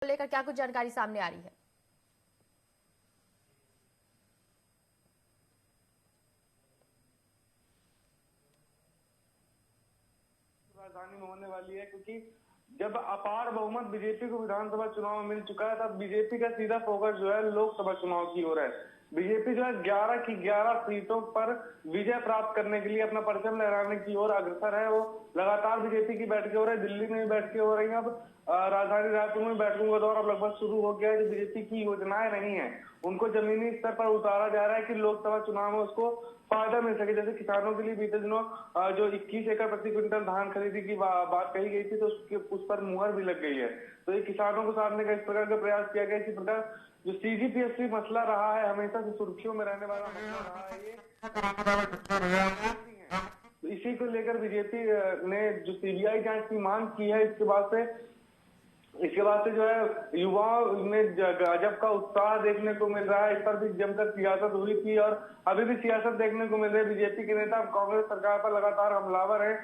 लेकर क्या कुछ जानकारी सामने आ रही है? राजधानी में होने वाली है, क्योंकि जब अपार बहुमत बीजेपी को विधानसभा चुनाव में मिल चुका है, तब बीजेपी का सीधा फोकस जो है लोकसभा चुनाव की ओर है। बीजेपी जो है 11 की 11 सीटों पर विजय प्राप्त करने के लिए अपना परचम लहराने की ओर अग्रसर है। वो लगातार बीजेपी की बैठकें हो रही है, दिल्ली में भी बैठकें हो रही है। अब राजधानी रायपुर में बैठकों का दौर अब लगभग शुरू हो गया है। जो बीजेपी की योजनाएं नहीं है उनको जमीनी स्तर पर उतारा जा रहा है कि लोकसभा चुनाव में उसको फायदा मिल सके। जैसे किसानों के लिए बीते दिनों जो 21 एकड़ प्रति क्विंटल धान खरीदी की बात कही गई थी, तो उस पर मुहर भी लग गई है। तो ये किसानों को साधने का इस प्रकार का प्रयास किया गया। इसी प्रकार जो सीजीपीएससी मसला रहा है, हमेशा से सुर्खियों में रहने वाला मसला रहा है, ये इसी को लेकर बीजेपी ने जो सीबीआई जांच की मांग की है, इसके बाद से जो है युवाओं में गजब का उत्साह देखने को मिल रहा है। इस पर भी जमकर सियासत हुई थी और अभी भी सियासत देखने को मिल रही है। बीजेपी के नेता कांग्रेस सरकार पर लगातार हमलावर हैं।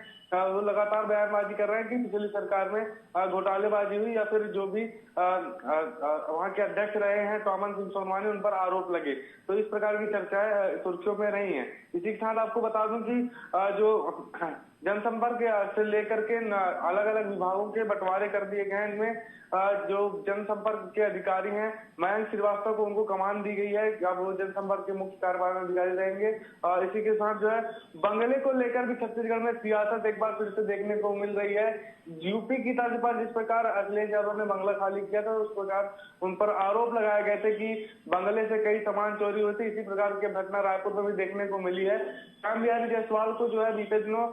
वो लगातार बयानबाजी कर रहे हैं कि पिछली सरकार में घोटालेबाजी हुई, या फिर जो भी वहां के अध्यक्ष रहे हैं टॉमन सिंह सोनवानी, उन पर आरोप लगे। तो इस प्रकार की चर्चाएं सुर्खियों में रही हैं। इसी के साथ आपको बता दूं कि जो जनसंपर्क से लेकर के अलग अलग विभागों के बंटवारे कर दिए गए हैं। इनमें जो जनसंपर्क के अधिकारी हैं मयंक श्रीवास्तव को उनको कमान दी गई है। अब वो जनसंपर्क के मुख्य कार्यपालन अधिकारी रहेंगे। और इसी के साथ जो है बंगले को लेकर भी छत्तीसगढ़ में सियासत एक बार फिर से देखने को मिल रही है। यूपी की तर्ज पर जिस प्रकार अखिलेश यादव ने बंगला खाली किया था, उस प्रकार उन पर आरोप लगाए गए थे कि बंगले से कई सामान चोरी हुई थी। इसी प्रकार की घटना रायपुर में भी देखने को मिली है। श्याम बिहारी जायसवाल को जो है बीते दिनों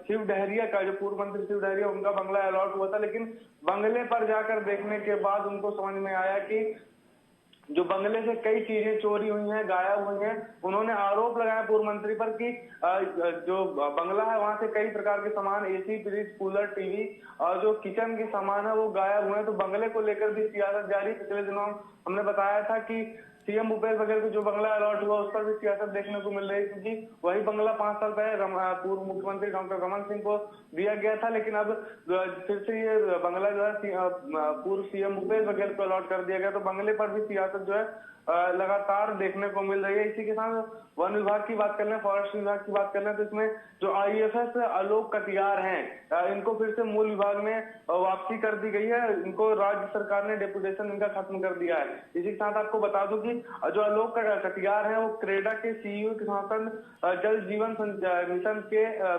शिव डहरिया का, जो पूर्व मंत्री शिव डहरिया, उनका बंगला अलॉट हुआ था, लेकिन बंगले पर जाकर देखने के बाद उनको समझ में आया कि जो बंगले से कई चीजें चोरी हुई हैं, गायब हुई हैं। उन्होंने आरोप लगाया पूर्व मंत्री पर कि जो बंगला है वहां से कई प्रकार के सामान, एसी, फ्रिज, कूलर, टीवी और जो किचन के सामान है वो गायब हुए हैं। तो बंगले को लेकर भी सियासत जारी। पिछले दिनों हमने बताया था कि सीएम भूपेश बघेल को जो बंगला अलॉट हुआ उस पर भी सियासत देखने को मिल रही है, क्योंकि वही बंगला 5 साल पहले पूर्व मुख्यमंत्री डॉक्टर रमन सिंह को दिया गया था। लेकिन अब फिर से ये बंगला जो है पूर्व सीएम भूपेश बघेल को अलॉट कर दिया गया। तो बंगले पर भी सियासत जो है लगातार देखने को मिल रही है। इसी के साथ वन विभाग की बात कर लें, फॉरेस्ट विभाग की बात कर लें, तो इसमें जो आईएफएस आलोक कटियार हैं, इनको फिर से मूल विभाग में वापसी कर दी गई है। इनको राज्य सरकार ने डेपुटेशन इनका खत्म कर दिया है। इसी के साथ आपको बता दूं कि जो आलोक कटियार हैं वो क्रेडा के सीईओ के साथ जल जीवन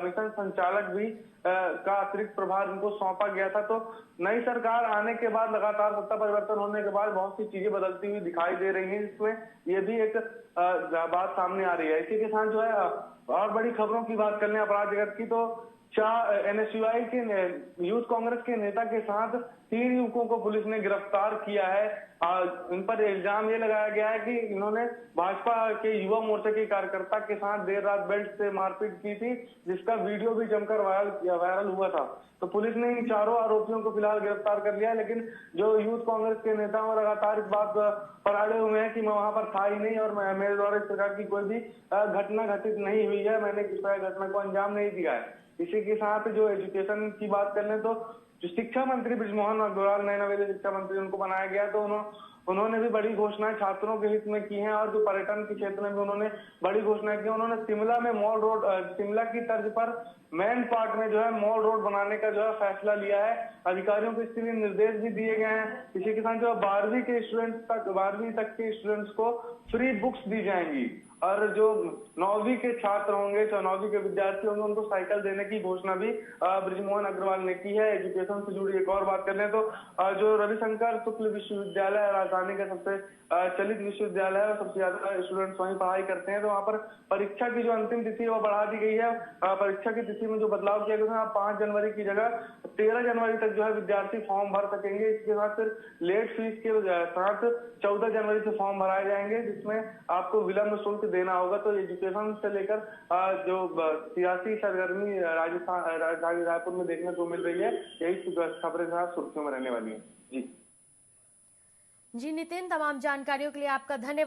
मिशन संचालक भी का अतिरिक्त प्रभार उनको सौंपा गया था। तो नई सरकार आने के बाद, लगातार सत्ता परिवर्तन होने के बाद बहुत सी चीजें बदलती हुई दिखाई दे रही हैं, जिसमें ये भी एक बात सामने आ रही है। इसी के साथ जो है और बड़ी खबरों की बात करने अपराध जगत की, तो एनएसयूआई के यूथ कांग्रेस के नेता के साथ 3 युवकों को पुलिस ने गिरफ्तार किया है। इन पर इल्जाम ये लगाया गया है कि इन्होंने भाजपा के युवा मोर्चा के कार्यकर्ता के साथ देर रात बेल्ट से मारपीट की थी, जिसका वीडियो भी जमकर वायरल हुआ था। तो पुलिस ने इन चारों आरोपियों को फिलहाल गिरफ्तार कर लिया है। लेकिन जो यूथ कांग्रेस के नेता वो लगातार इस बात पर अड़े हुए हैं कि मैं वहां पर था ही नहीं और मेरे द्वारा इस प्रकार की कोई भी घटना घटित नहीं हुई है, मैंने किसी तरह घटना को अंजाम नहीं दिया है। इसी के साथ जो एजुकेशन की बात कर लें, तो जो शिक्षा मंत्री बृजमोहन अग्रवाल, नए नवेले शिक्षा मंत्री, उनको बनाया गया। तो उन्होंने भी बड़ी घोषणाएं छात्रों के हित में की हैं। और जो पर्यटन के क्षेत्र में भी उन्होंने बड़ी घोषणाएं की। उन्होंने शिमला में मॉल रोड, शिमला की तर्ज पर मेन पार्ट में जो है मॉल रोड बनाने का जो है फैसला लिया है। अधिकारियों को इसके लिए निर्देश भी दिए गए हैं। इसी के साथ जो 12वीं तक के स्टूडेंट्स को फ्री बुक्स दी जाएंगी। और जो 9वीं के छात्र होंगे, जो 9वीं के विद्यार्थी होंगे, उनको साइकिल देने की घोषणा भी बृजमोहन अग्रवाल ने की है। एजुकेशन से जुड़ी एक और बात कर लें, तो जो रविशंकर शुक्ल विश्वविद्यालय राजधानी का सबसे चलित विश्वविद्यालय है, सबसे ज्यादा स्टूडेंट्स वहीं पढ़ाई करते हैं। तो वहाँ पर परीक्षा की जो अंतिम तिथि है वो बढ़ा दी गई है। परीक्षा की तिथि में जो बदलाव किया गया है, 5 जनवरी की जगह 13 जनवरी तक जो है विद्यार्थी फॉर्म भर सकेंगे। इसके साथ फिर लेट फीस के साथ 14 जनवरी से फॉर्म भराए जाएंगे, जिसमें आपको विलंब शुल्क देना होगा। तो एजुकेशन से लेकर जो सियासी सरगर्मी राजधानी रायपुर में देखने को मिल रही है, यही खबरें सुर्खियों में रहने वाली है। जी नितिन, तमाम जानकारियों के लिए आपका धन्यवाद।